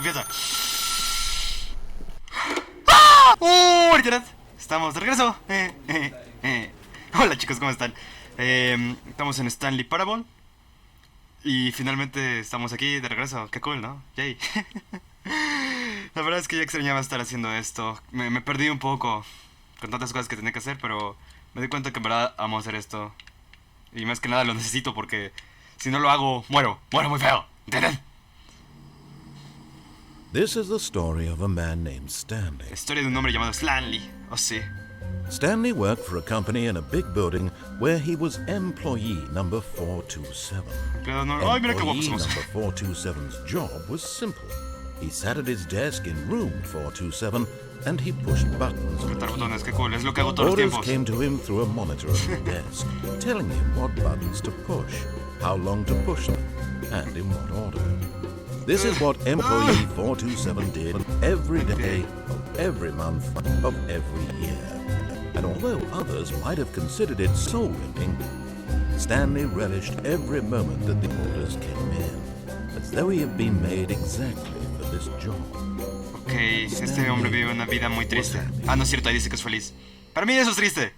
confianza. ¡Ah! Internet. Estamos de regreso. Hola chicos, ¿cómo están? Estamos en Stanley Parable. Y finalmente estamos aquí de regreso. Qué cool, ¿no? Yay. La verdad es que ya extrañaba estar haciendo esto. Me perdí un poco con tantas cosas que tenía que hacer, pero me di cuenta que en verdad amo hacer esto. Y más que nada lo necesito porque si no lo hago, muero muy feo. ¿Entienden? This is the story of a man named Stanley. Historia de un hombre llamado Stanley. Oh, sí. Stanley worked for a company in a big building where he was employee number 427. Ay, mira qué guapos somos. Number 427's job was simple. He sat at his desk in room 427 and he pushed buttons. Apretar botones, qué cool. Es lo que hago todos los Orders tiempos. came to him through a monitor on the desk, telling him what buttons to push, how long to push them, and in what order. This is what employee 427 did every day of every month of every year. And although others might have considered it soul-winning, Stanley relished every moment that the orders came in, as though he had been made exactly for this job. Ok, este hombre vive una vida muy triste. Ah, no es cierto, ahí dice que es feliz. Para mí eso es triste.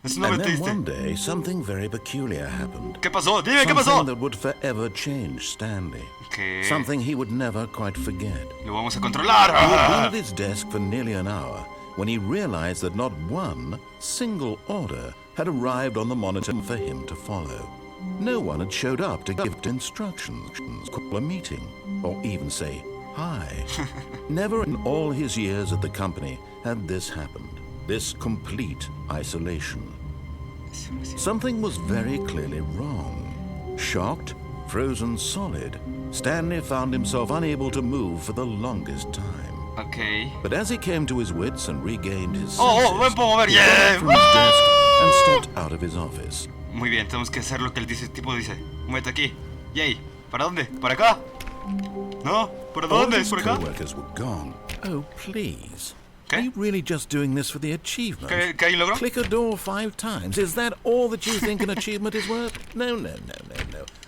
Es un hombre And then triste. one day, something very peculiar happened. ¿Qué pasó? Dime, ¿qué pasó? Something that would forever change Stanley. Okay. Something he would never quite forget. Lo vamos a controlar. He had been at his desk for nearly an hour when he realized that not one single order had arrived on the monitor for him to follow. No one had showed up to give instructions, call a meeting, or even say hi. Never in all his years at the company had this happened. This complete isolation. Something was very clearly wrong. Shocked, frozen solid, Stanley found himself unable to move for the longest time. Ok. But as he came to his wits and regained his me puedo mover, he got yeah. up from his desk and stepped out of his office. Muy bien, tenemos que hacer lo que el tipo dice. Muévete aquí. Yay. ¿Para dónde? ¿Para acá? ¿No? ¿Para All dónde? his ¿Por acá? co-workers were gone. Oh, please. ¿Qué? Are you really just doing this for the achievement? ¿Qué hay logro? Click a door 5 times. Is that all that you think an achievement is worth? No.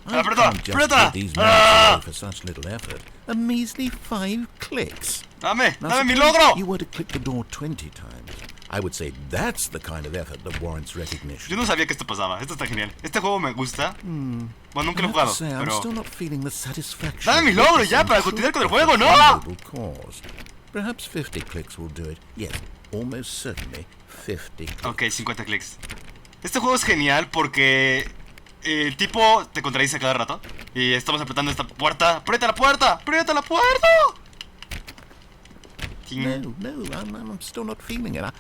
I Apreta, can't just apreta. give these men away for such little effort. A measly 5 clicks. Dame Now, mi suppose logro. you were to click the door 20 times. I would say that's the kind of effort that warrants recognition. Yo no sabía que esto pasaba. Esto está genial. Este juego me gusta. Bueno, nunca lo he I have jugado, to say, I'm pero... still not feeling the satisfaction. Dame mi logro ya para continuar con el juego, ¿no? Noble cause. Perhaps 50 clicks will do it. Yes, almost certainly 50 clicks. Ok, 50 clics. Este juego es genial porque el tipo te contradice cada rato. Y estamos apretando esta puerta. ¡Aprieta la puerta! ¡Aprieta la puerta! No, I'm still not feeling it. I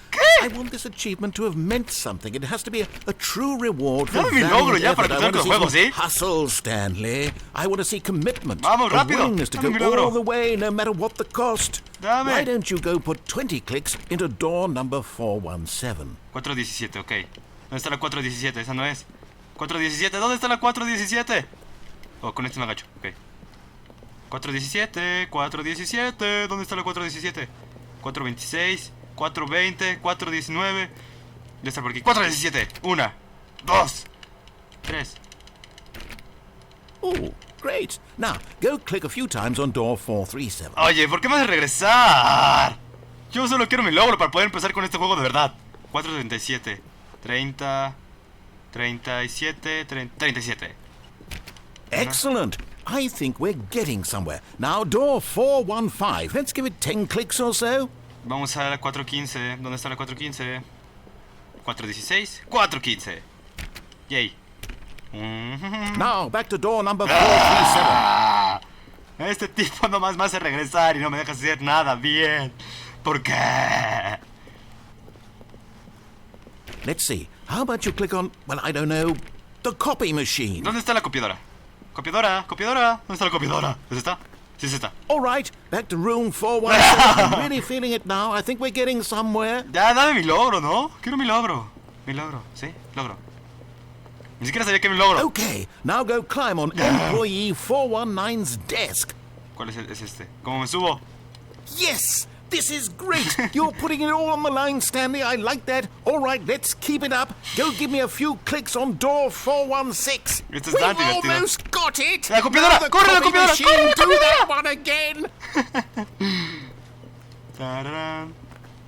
want this achievement to have meant something. It has to be a true reward for Dame mi logro valiant ya para effort. I continuar want to con el see juego, some ¿sí? hustle, Stanley. I want to see commitment. Vamos, a rápido. willingness to Dame mi go logro. all the way, no matter what the cost. Dame. Why don't you go put 20 clicks into door number 417? 417, ok. ¿Dónde está la 417? Esa no es. 417, ¿dónde está la 417? Oh, con este me agacho, ok. 417, 417, ¿dónde está la 417? 426, 420, 419. Ya está por aquí. 417, 1, 2, 3. Oh, great. Now, go click a few times on door 437. Oye, ¿por qué me haces regresar? Yo solo quiero mi logro para poder empezar con este juego de verdad. 437, 30, 37, 37. Excellent. I think we're getting somewhere. Now, door 415. Let's give it 10 clicks or so. Vamos a la 415. ¿Dónde está la 415? 416, 415. Yay. Now, back to door number 437. Este tipo nomás me hace regresar y no me deja hacer nada bien. ¿Por qué? Let's see. How about you click on, well, I don't know, the copy machine? ¿Dónde está la copiadora? Copiadora. ¿Dónde está la copiadora? ¿Es esta? Sí, es esta. All right, back to room 417. I'm really feeling it now. I think we're getting somewhere. Ya, dame mi logro, ¿no? Quiero mi logro. Mi logro, ¿sí? Logro. Ni siquiera sabía que mi logro. Okay, now go climb on employee 419's desk. ¿Cuál es este? ¿Cómo me subo? Yes! This is great! You're putting it all on the line, Stanley. I like that. All right, let's keep it up. Go give me a few clicks on door 416. Esto We've está divertido. almost got it! La copiadora! Now the ¡Corre la copy copiadora! machine, ¡Corre la do copiadora! that one again! Tararán.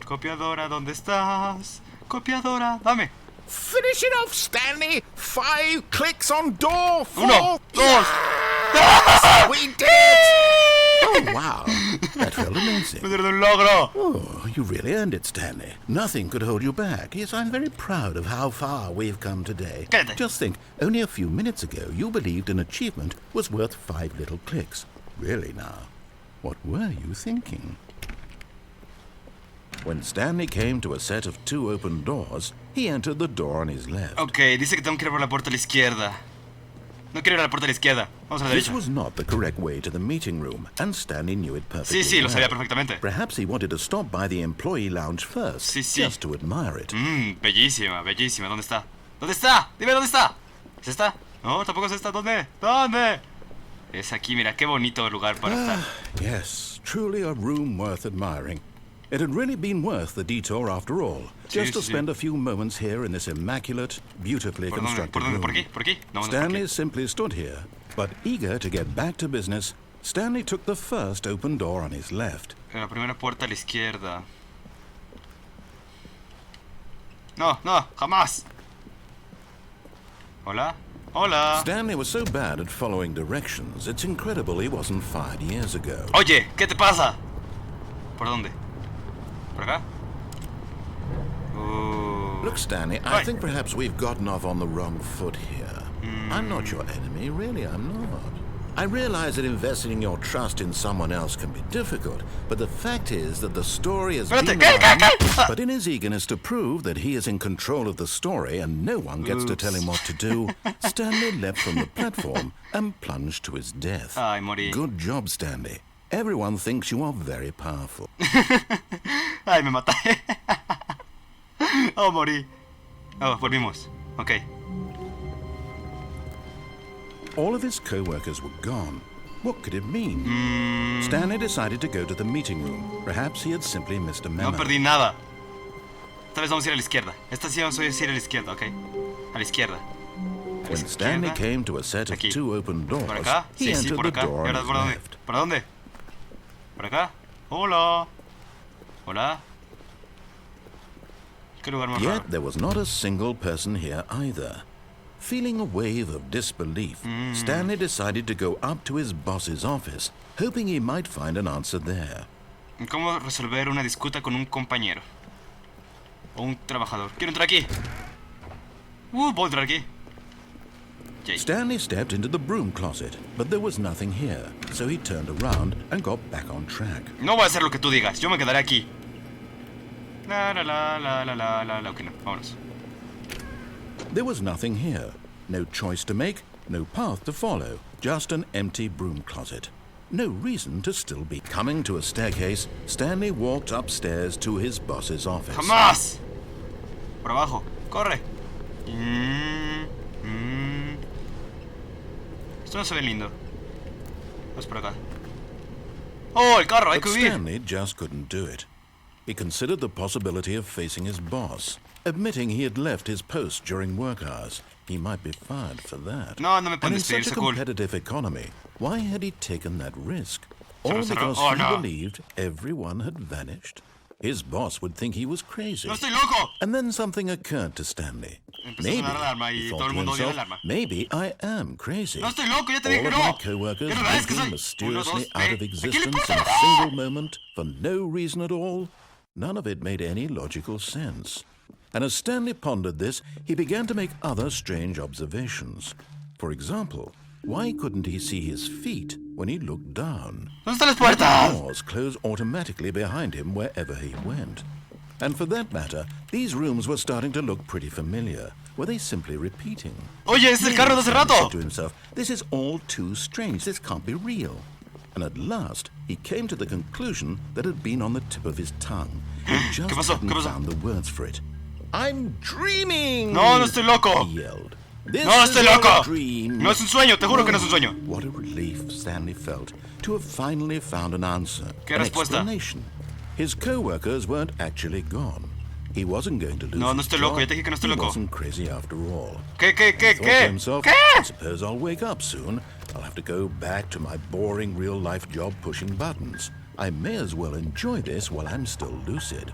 Copiadora, ¿dónde estás? Copiadora, dame. Finish it off, Stanley! 5 clicks on door! 4! 1, 2. We did it! Oh, wow. That felt amazing. ¡Me dieron un logro! Oh, you really earned it, Stanley. Nothing could hold you back. Yes, I'm very proud of how far we've come today. Cállate. Just think, only a few minutes ago, you believed an achievement was worth 5 little clicks. Really now, what were you thinking? When Stanley came to a set of 2 open doors, he entered the door on his left. Ok, dice que tengo que ir por la puerta a la izquierda. No quiero ir a la puerta a la izquierda. Vamos a la This derecha. was not the correct way to the meeting room, and Stanley knew it perfectly. Sí, lo sabía well. perfectamente. Perhaps he wanted to stop by the employee lounge first, Sí, sí. just to admire it. Bellísima, bellísima. ¿Dónde está? ¿Dónde está? Dime dónde está. ¿Es esta? No, tampoco es esta. ¿Dónde? ¿Dónde? Es aquí, mira, qué bonito lugar para estar. Yes, truly a room worth admiring. It had really been worth the detour after all, just to sí. spend a few moments here in this immaculate, beautifully ¿Por dónde? constructed ¿Por dónde? room. ¿Por aquí? ¿Por aquí? No, no, ¿por Stanley aquí? simply stood here, but eager to get back to business, Stanley took the first open door on his left. En la primera puerta a la izquierda. No, no, jamás. Hola. Hola. Stanley was so bad at following directions, it's incredible he wasn't fired years ago. Oye, ¿qué te pasa? ¿Por dónde? ¿Por acá? Look, Stanley, I Right. think perhaps we've gotten off on the wrong foot here. I'm not your enemy, really, I'm not. I realize that investing your trust in someone else can be difficult, but the fact is that the story has Espérate, been ¿qué? around, but in his eagerness to prove that he is in control of the story and no one gets to tell him what to do, Stanley leapt from the platform and plunged to his death. Ay, morí. Good job, Stanley. Everyone thinks you are very powerful. Ay, me maté. Oh, morí. Oh, volvimos. Ok. All of his co-workers were gone. What could it mean? Stanley decided to go to the meeting room. Perhaps he had simply missed a memo. No perdí nada. Esta vez vamos a ir a la izquierda. Esta sí vamos a ir a la izquierda, ok. A la izquierda. When Stanley came to a set of Aquí. 2 open doors, ¿Por acá? he Sí, sí, entered por the acá. ¿Y door ahora on por his dónde? left. ¿Por dónde? ¿Por acá? Hola. Hola. ¿Qué lugar más raro? Yet there was not a single person here either. Feeling a wave of disbelief, Stanley decided to go up to his boss's office, hoping he might find an answer there. ¿Cómo resolver una disputa con un compañero? O un trabajador. Quiero entrar aquí. ¿Puedo entrar aquí? Yay. Stanley stepped into the broom closet, but there was nothing here, so he turned around and got back on track. No voy a hacer lo que tú digas. Yo me quedaré aquí. La la la la la la la la. Ok, no. Vámonos. There was nothing here. No choice to make, no path to follow, just an empty broom closet. No reason to still be coming to a staircase. Stanley walked upstairs to his boss's office. ¡Jamás! Por abajo. ¡Corre! Esto no se ve lindo. Vamos por acá. ¡Oh, el carro! ¡Hay But que huir! Stanley just couldn't do it. He considered the possibility of facing his boss, admitting he had left his post during work hours. He might be fired for that. No, no me pueden And in despedir, such a so cool. competitive economy, why had he taken that risk? Cerró, All cerró. because Oh, he no. believed everyone had vanished? His boss would think he was crazy. ¡No estoy loco! And then something occurred to Stanley. Empezó a Maybe, sonar la alarma y he todo thought el to mundo odia la himself, alarma. maybe I am crazy. ¡No estoy loco! ¡Ya te All dije of no! my co-workers ¿Qué no ves que moving soy? 1, 2, mysteriously out of 3. ¿A quién le existence pasa? in a single moment for no reason at all? None of it made any logical sense. And as Stanley pondered this, he began to make other strange observations. For example, why couldn't he see his feet when he looked down? ¿Dónde están las puertas? Doors close automatically behind him wherever he went. And for that matter, these rooms were starting to look pretty familiar. Were they simply repeating? Oye, es el carro de hace Stanley rato. said to himself, this is all too strange. This can't be real. And at last, he came to the conclusion that had been on the tip of his tongue. He just ¿Qué pasó? hadn't ¿Qué pasó? found the words for it. I'm dreaming! No, no estoy loco. He yelled. This No is estoy all loco. a dream. No es un sueño, te juro que no es un sueño. What a relief Stanley felt to have finally found an answer, ¿Qué an respuesta? explanation. His co-workers weren't actually gone. He wasn't going to lose No, no his estoy loco, job. ya te dije que no estoy He loco. wasn't crazy after all. ¿Qué? He thought to ¿Qué? himself, ¿Qué? I suppose I'll wake up soon. I'll have to go back to my boring real-life job pushing buttons. I may as well enjoy this while I'm still lucid.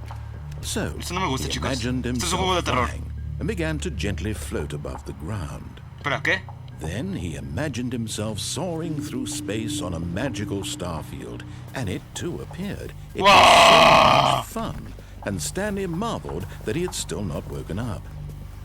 So, Esto no me gusta, he chicos. imagined Esto es un juego de himself terror. flying and began to gently float above the ground. ¿Pero qué? Then he imagined himself soaring through space on a magical starfield, and it too appeared. It was so much fun, and Stanley marveled that he had still not woken up.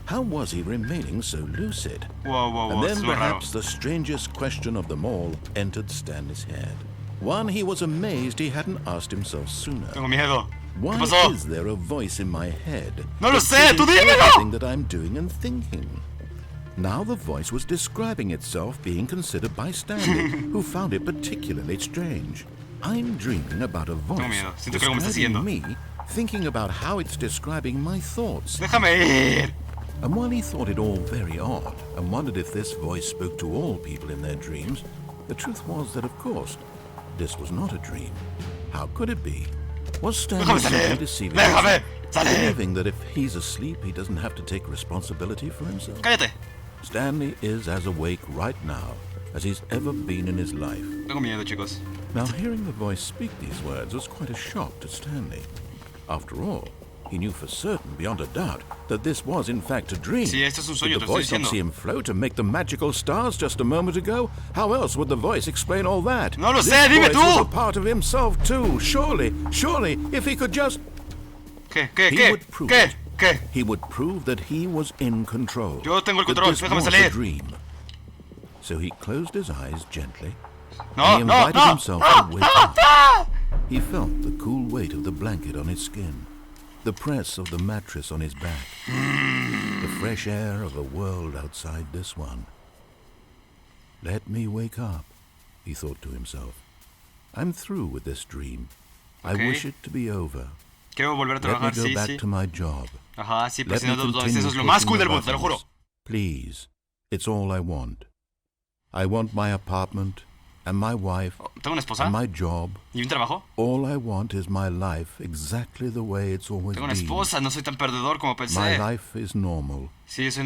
How was he remaining so lucid? Wow, And esto then es muy raro. perhaps the strangest question of them all entered Stanley's head. One he was amazed he hadn't asked himself sooner. Tengo miedo. ¿Qué Why pasó? is there a voice in my head? No lo sé, tú considering dímelo! everything that I'm doing and thinking? Now the voice was describing itself being considered by Stanley, who found it particularly strange. I'm dreaming about a voice miedo. Siento que algo me está siguiendo. describing me, thinking about how it's describing my thoughts. Déjame ir. And while he thought it all very odd and wondered if this voice spoke to all people in their dreams, the truth was that, of course, this was not a dream. How could it be? Was Stanley Déjame simply salir. deceiving Déjame himself, salir. believing that if he's asleep, he doesn't have to take responsibility for himself? Cállate. Stanley is as awake right now as he's ever been in his life. Tengo miedo, chicos. Now, hearing the voice speak these words was quite a shock to Stanley. After all, he knew for certain, beyond a doubt, that this was in fact a dream. Sí, esto es un sueño, Did te the estoy voice not diciendo. see him float and make the magical stars just a moment ago? How else would the voice explain all that? No lo This sé, dime voice tú. was a part of himself too. Surely, if he could just... ¿Qué? He would prove ¿Qué? it. ¿Qué? He would prove that he was in control. Yo tengo el that control, this déjame was salir. a dream. So he closed his eyes gently. No, he no, invited no. himself to wake up. He felt the cool weight of the blanket on his skin, the press of the mattress on his back, the fresh air of a world outside this one. Let me wake up, he thought to himself. I'm through with this dream. I Okay. wish it to be over. Quiero volver a Let me trabajar, go sí, back sí. to my job. Ajá, sí, Let me presionando los botones. continue Eso es lo más pushing cool the del mundo, te lo juro. buttons. Please, it's all I want. I want my apartment and my wife Oh, ¿Tengo una esposa? and my job. ¿Y un trabajo? All I want is my life exactly the way it's always Tengo una been. esposa, no soy tan perdedor como My pensé. life is normal. Sí, soy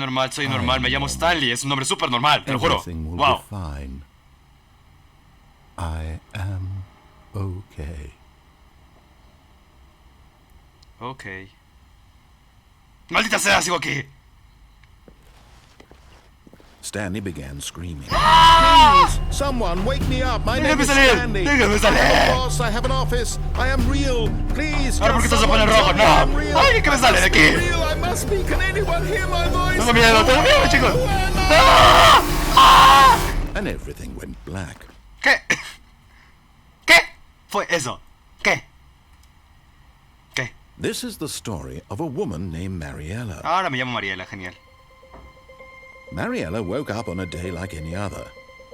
normal. Me llamo Stanley, es un nombre súper normal, te lo juro. Everything will Wow. be fine. I am okay. Ok. ¡Maldita sea, sigo aquí! Stanley began screaming. Please, someone wake me up. My name Déjame is salir, Stanley. déjame I'm salir. a boss. I have an office. I am real. Please, Ahora, ¿por qué just estás someone poniendo rojo? tell me I'm No. real. Ay, que me sale de aquí. Real. I must be. Can anyone hear my voice? Tengo miedo, chicos. Who am I? ¡Ah! And everything went black. ¿Qué? ¿Qué fue eso? ¿Qué? ¿Qué? This is the story of a woman named Mariella. Ahora me llamo Mariela, genial. Mariella woke up on a day like any other.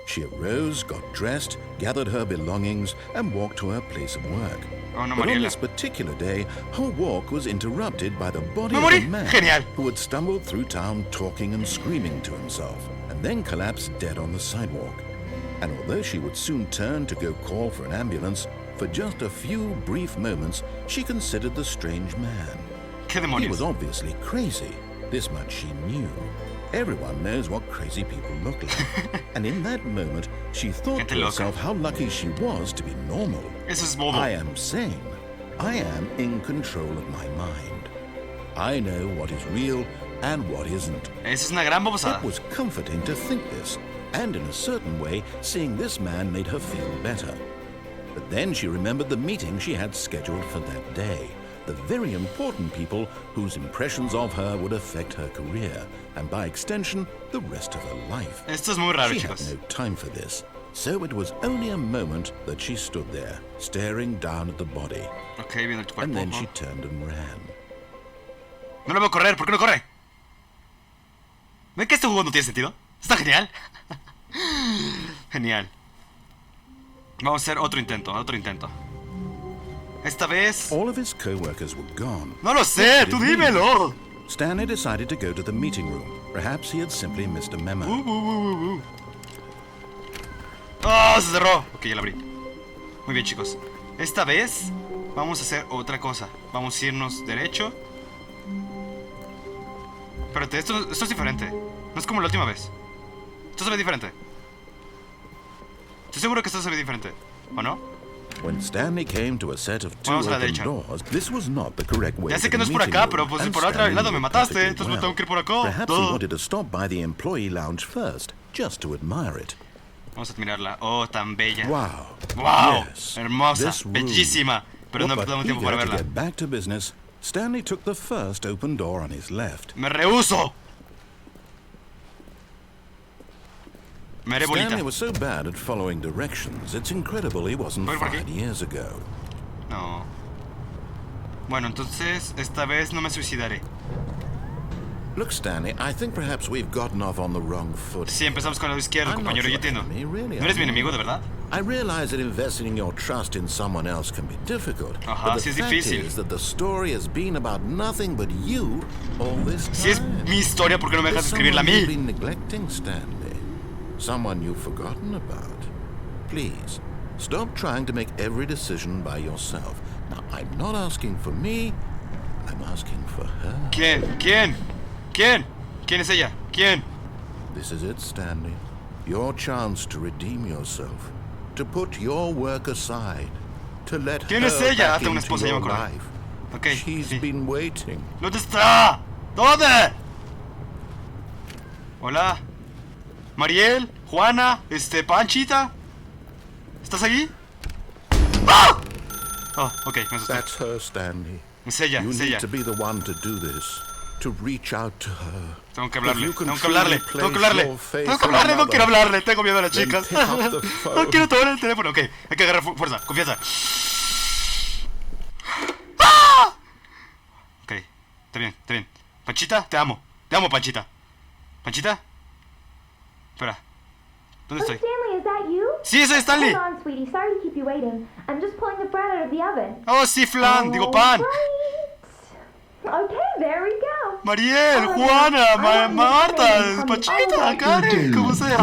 She arose, got dressed, gathered her belongings, and walked to her place of work. Oh, no, But on Mariela. this particular day, her walk was interrupted by the body Me of a morí. man Genial. who had stumbled through town talking and screaming to himself, and then collapsed dead on the sidewalk. And although she would soon turn to go call for an ambulance, for just a few brief moments, she considered the strange man. ¿Qué He demonios? was obviously crazy. This much she knew. Everyone knows what crazy people look like. And in that moment, she thought Gente to loca. herself how lucky she was to be normal. Eso es bobo. I am sane. I am in control of my mind. I know what is real and what isn't. Eso es una gran babosada. It was comforting to think this, and in a certain way, seeing this man made her feel better. But then she remembered the meeting she had scheduled for that day. The very important people whose impressions of her would affect her career, and by extension, the rest of her life. Esto es muy raro, She chicos. had no time for this, so it was only a moment that she stood there, staring down at the body, Ok, viendo tu and cuerpo. then she turned and ran. No lo veo correr, ¿por qué no corre? ¿Ven que este juego no tiene sentido? Está genial. Genial. Vamos a hacer otro intento. Esta vez... All of his co-workers were gone. No lo sé, tú dímelo. Stanley decided to go to the meeting room. Perhaps he had simply missed a memo. ¡Oh, se cerró! Ok, ya la abrí. Muy bien, chicos. Esta vez vamos a hacer otra cosa. Vamos a irnos derecho. Espérate, esto es diferente. No es como la última vez. Esto se ve diferente. Estoy seguro que esto se ve diferente. ¿O no? When Stanley came to a set of two Vamos a la open derecha. doors, this was not the correct way Ya sé to que no the es por meeting acá, room, pero pues and por otro Stanley lado me knew mataste, perfectly entonces me well. tengo que ir por acá. Perhaps he wanted to stop by the employee lounge first, just to admire it. Vamos a admirarla. Oh, tan bella. Wow. Wow, Yes. hermosa, This room. bellísima. Pero no But tengo tiempo para eager to verla. get back to business, Stanley took the first open door on his left. Me rehuso. Me haré bolita. Stanley was so bad at following directions, it's incredible he wasn't ¿Voy por aquí? 5 years ago. No. Bueno, entonces esta vez no me suicidaré. Look, Stanley, I think perhaps we've gotten off on the wrong foot. Sí, empezamos con el lado izquierdo, I'm not compañero, yo your entiendo. enemy, really, ¿No eres mi I'm not. enemigo, de verdad? I realize that investing your trust in someone else can be difficult. Ajá, but sí the es fact difícil. is that the story has been about nothing but you all this time. Si es mi historia, ¿por qué no me dejas There's escribirla a someone you've mí? been neglecting, Stanley. Someone you've forgotten about. Please, stop trying to make every decision by yourself. Now, I'm not asking for me, I'm asking for her. ¿Quién? ¿Quién? ¿Quién? ¿Quién es ella? ¿Quién? This is it, Stanley. Your chance to redeem yourself. To put your work aside. To let ¿Quién her es ella? back Hasta una into esposa, ya me your acordé. life. Ok, She's sí. been waiting. ¿Dónde está? ¿Dónde? Hola. Mariel, Juana, Panchita. ¿Estás allí? ¡Ah! Oh, ok, me asusté. That's her, Stanley. Es ella, You es need ella. to be the one to do this. To reach out to her. Tengo que If hablarle, you can tengo que hablarle, truly tengo que place hablarle. your faith Tengo que in hablarle, no another, quiero hablarle. Tengo miedo a las then chicas. pick up the phone. No quiero tomar el teléfono. Ok, hay que agarrar fuerza, confianza. ¡Ah! Ok, está bien, está bien. Panchita, te amo. Te amo, Panchita. ¿Panchita? Espera. ¿Dónde Oh, estoy? Stanley, is that you? Sí, soy Stanley. Hold on, sweetie. Sorry to keep you waiting. I'm just pulling the bread out of the oven. Oh, sí, flan, digo pan. Right. Okay, there we go. Mariel, Oh, Juana, I want you to Marta, come in and Panchita, call me Karen, como sea.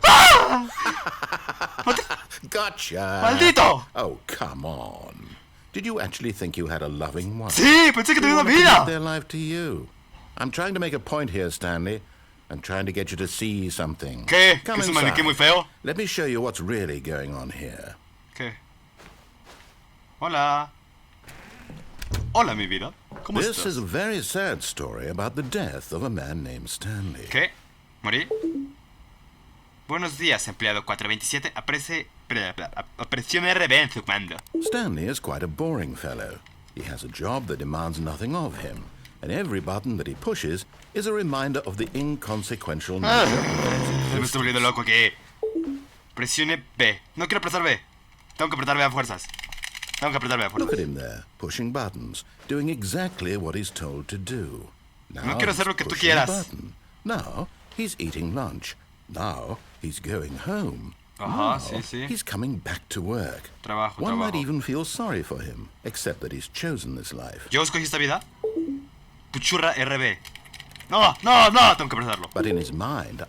¡Ah! Gotcha. ¡Maldito! Oh, come on. Did you actually think you had a loving wife? Sí, pensé que They tenía una want to commit vida. their life to you. I'm trying to make a point here, Stanley. I'm trying to get you to see something. ¿Qué? Come ¿Que es un inside. maniquí muy feo? Let me show you what's really going on here. ¿Qué? Hola. Hola, mi vida. ¿Cómo This estás? is a very sad story about the death of a man named Stanley. ¿Qué? ¿Morí? Buenos días, empleado 427. Presione RB en su mando. Stanley is quite a boring fellow. He has a job that demands nothing of him, and every button that he pushes is a reminder of the inconsequential nature of his Se me estoy volviendo existence. loco aquí. Presione B. No quiero apretar B. Tengo que apretar B a fuerzas. Tengo que apretar B a Look at fuerzas. him there, pushing buttons, doing exactly what he's told to do. Now No quiero hacer lo he's que tú pushing a quieras. button. Now he's eating lunch. Now he's going home. Ajá, Now sí, sí. he's coming back to work. Trabajo, One might trabajo. even feel sorry for him, except that he's chosen this life. ¿Yo escogí esta vida? Puchurra RB. No, no, no, tengo que apretarlo. But in his mind,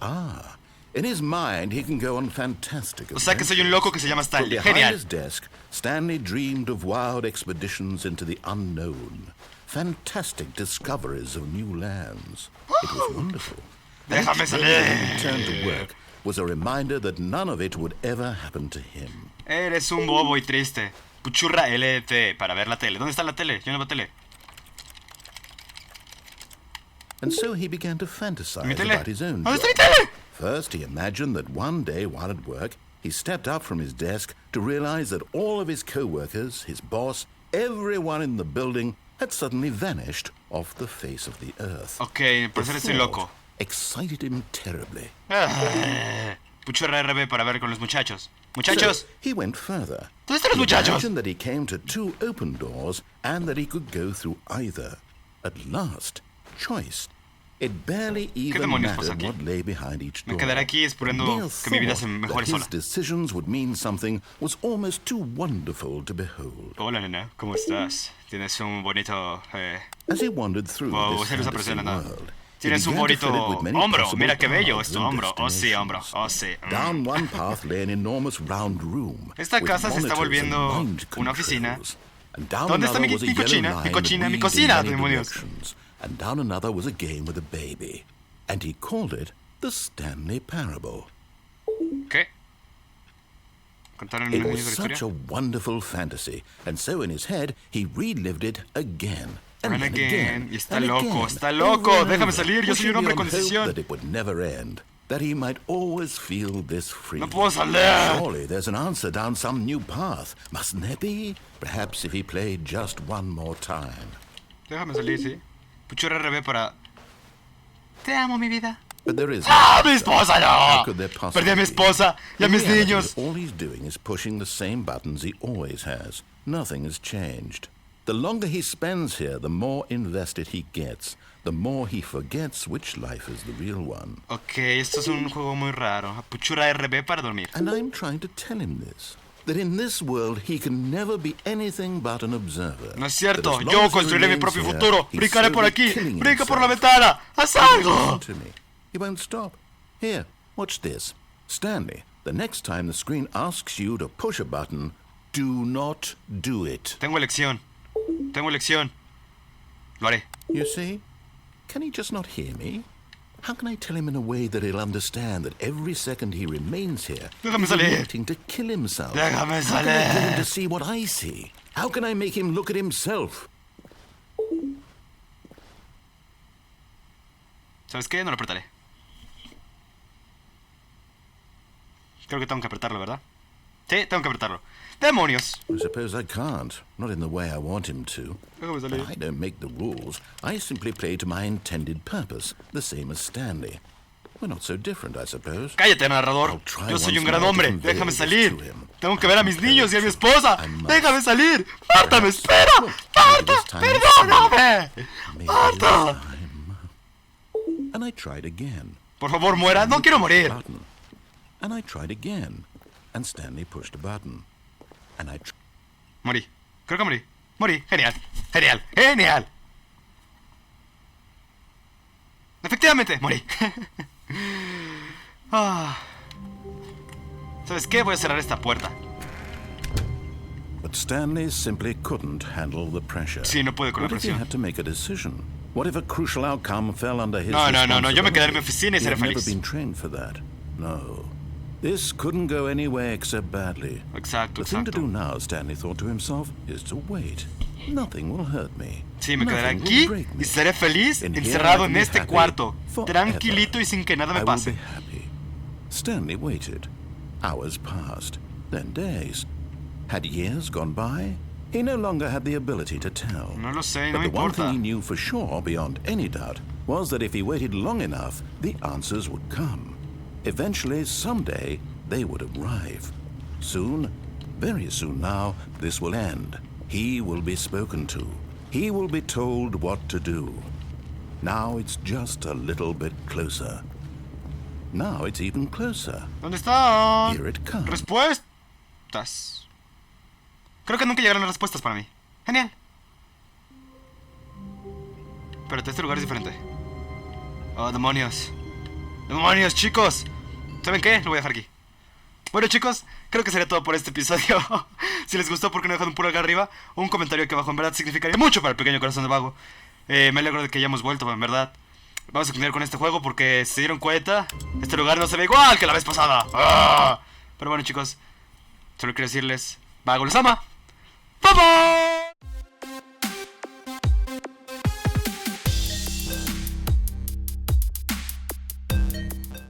in his mind, he can go on fantastic O sea que soy un loco que se llama But Stanley. behind Genial. his desk, Stanley dreamed of wild expeditions into the unknown, fantastic discoveries of new lands. It was wonderful. Déjame Each day when he salir. returned to work was a reminder that none of it would ever happen to him. Eres un bobo y triste. Puchurra LT para ver la tele. ¿Dónde está la tele? Yo no veo tele. And so he began to ¿Mi fantasize tele? about his own ¿Dónde está job. mi tele? First, he imagined that one day while at work, he stepped up from his desk to realize that all of his co-workers, his boss, everyone in the building had suddenly vanished off the face of the earth. Ok, por ser estoy The loco. thought excited him terribly. Ah, Puchurra RB para ver con los muchachos. Muchachos, So he went further. ¿dónde están los He muchachos? imagined that he came to two open doors and that he could go through either. At last, choice. It barely even demonios pasa mattered aquí? what lay behind each door. Me quedaré aquí esperando The mere que mi vida se thought mejore that sola. his decisions would mean something was almost too wonderful to behold. Hola, nena. ¿Cómo estás? Tienes un bonito... As he wandered through Wow, this se los fantasy aprecio, nena. world, he Tienes un began to bonito fill it with many hombro. possible Mira qué bello paths es tu and hombro. Oh, sí, hombro. destinations. Oh, sí. Down one path lay an enormous round room. Esta with casa se está monitors volviendo and mind una oficina. controls. And down ¿Dónde está another mi was a yellow cocina? Mi line cocina, that mi weaved in cocina, many demonios. directions. And down another was a game with a baby. And he called it the Stanley Parable. ¿Qué? Contaron It los was niños de la such a historia. wonderful fantasy, and so in his head he relived it again. And And then again. Y está and loco, again, está loco. over and Déjame over, salir, yo soy un wishing hombre con beyond hope decisión. that it would never end, that he might always feel this free. No puedo salir. Surely there's an answer down some new path, mustn't there be? Perhaps if he played just one more time. Déjame salir, sí. Puchura RB para... Te amo, mi vida. But there is ¡Ah, mi esposa, How no! could there possibly Perdí a mi be? esposa y a In mis reality, niños. all he's doing is pushing the same buttons he always has. Nothing has changed. The longer he spends here, the more invested he gets. The more he forgets which life is the real one. Ok, esto es un juego muy raro. Puchura RB para dormir. And I'm trying to tell him this. That in this world he can never be anything but an observer. No es That cierto, as long yo as he construiré mi remains propio here, futuro. he's Brincaré por slowly aquí. killing Brinca por la himself. ventana. ¡Haz Listen algo! to me. He won't stop. Here, watch this. Stanley, the next time the screen asks you to push a button, do not do it. Tengo elección. Tengo elección. Lo haré. You see? Can he just not hear me? How can I tell him in a way that he'll understand that every second he remains here, Déjame he's salir. wanting to kill himself? Déjame How can I get him to salir. see what I see? How can I make him look at himself? ¿Sabes qué? No lo apretaré. Creo que tengo que apretarlo, ¿verdad? Sí, tengo que apretarlo. ¡Demonios! I suppose I can't. Not in the way I want him to. Déjame But salir. I don't make the rules. I simply play to my intended purpose, the same as Stanley. We're not so different, I suppose. Cállate, narrador. Yo soy un gran hombre. Déjame salir. Tengo que ver a mis niños y a mi esposa. Déjame salir. ¡Marta, me espera! ¡Marta, perdóname! Maybe ¡Marta! this time. And I tried again. Por favor, muera. No quiero morir. Button. And I tried again. And Stanley pushed a button. And I Morí. Creo que morí. Morí. Genial. Genial. Genial. Efectivamente, morí. Ah. ¿Sabes qué? Voy a cerrar esta puerta. But Stanley simply couldn't handle the pressure. Sí, no puede con la What if he presión. had to make a decision? What if a crucial outcome fell under his No, no, no, no. Yo me quedaré en mi responsibility? oficina y He seré had never feliz. been trained for that. No. This couldn't go anywhere except badly. Exacto, The thing to do exacto. now, Stanley thought to himself, is to wait. Nothing will hurt me. Sí, me quedaré Nothing will aquí break me. y seré feliz In here encerrado I en can be este happy cuarto, forever. tranquilito y sin que nada me I will pase. be happy. Stanley waited. Hours passed, then days. Had years gone by? He no longer had the ability to tell. No lo sé, no But me the one thing importa. he knew for sure, beyond any doubt, was that if he waited long enough, the answers would come. Eventually, someday, they would arrive. Soon, very soon now, this will end. He will be spoken to. He will be told what to do. Now it's just a little bit closer. Now it's even closer. ¿Dónde están? Here it comes. Respuestas. Creo que nunca llegarán las respuestas para mí. Genial. Espérate, este lugar es diferente. Oh, demonios. Demonios, chicos. ¿Saben qué? Lo voy a dejar aquí. Bueno, chicos, creo que sería todo por este episodio. Si les gustó, ¿por qué no dejan un pulgar arriba? Un comentario aquí abajo, en verdad significaría mucho para el pequeño corazón de Vago. Me alegro de que hayamos vuelto, en verdad. Vamos a continuar con este juego porque, si se dieron cuenta, este lugar no se ve igual que la vez pasada. ¡Ah! Pero bueno, chicos, solo quiero decirles, Vago los ama. ¡Vamos!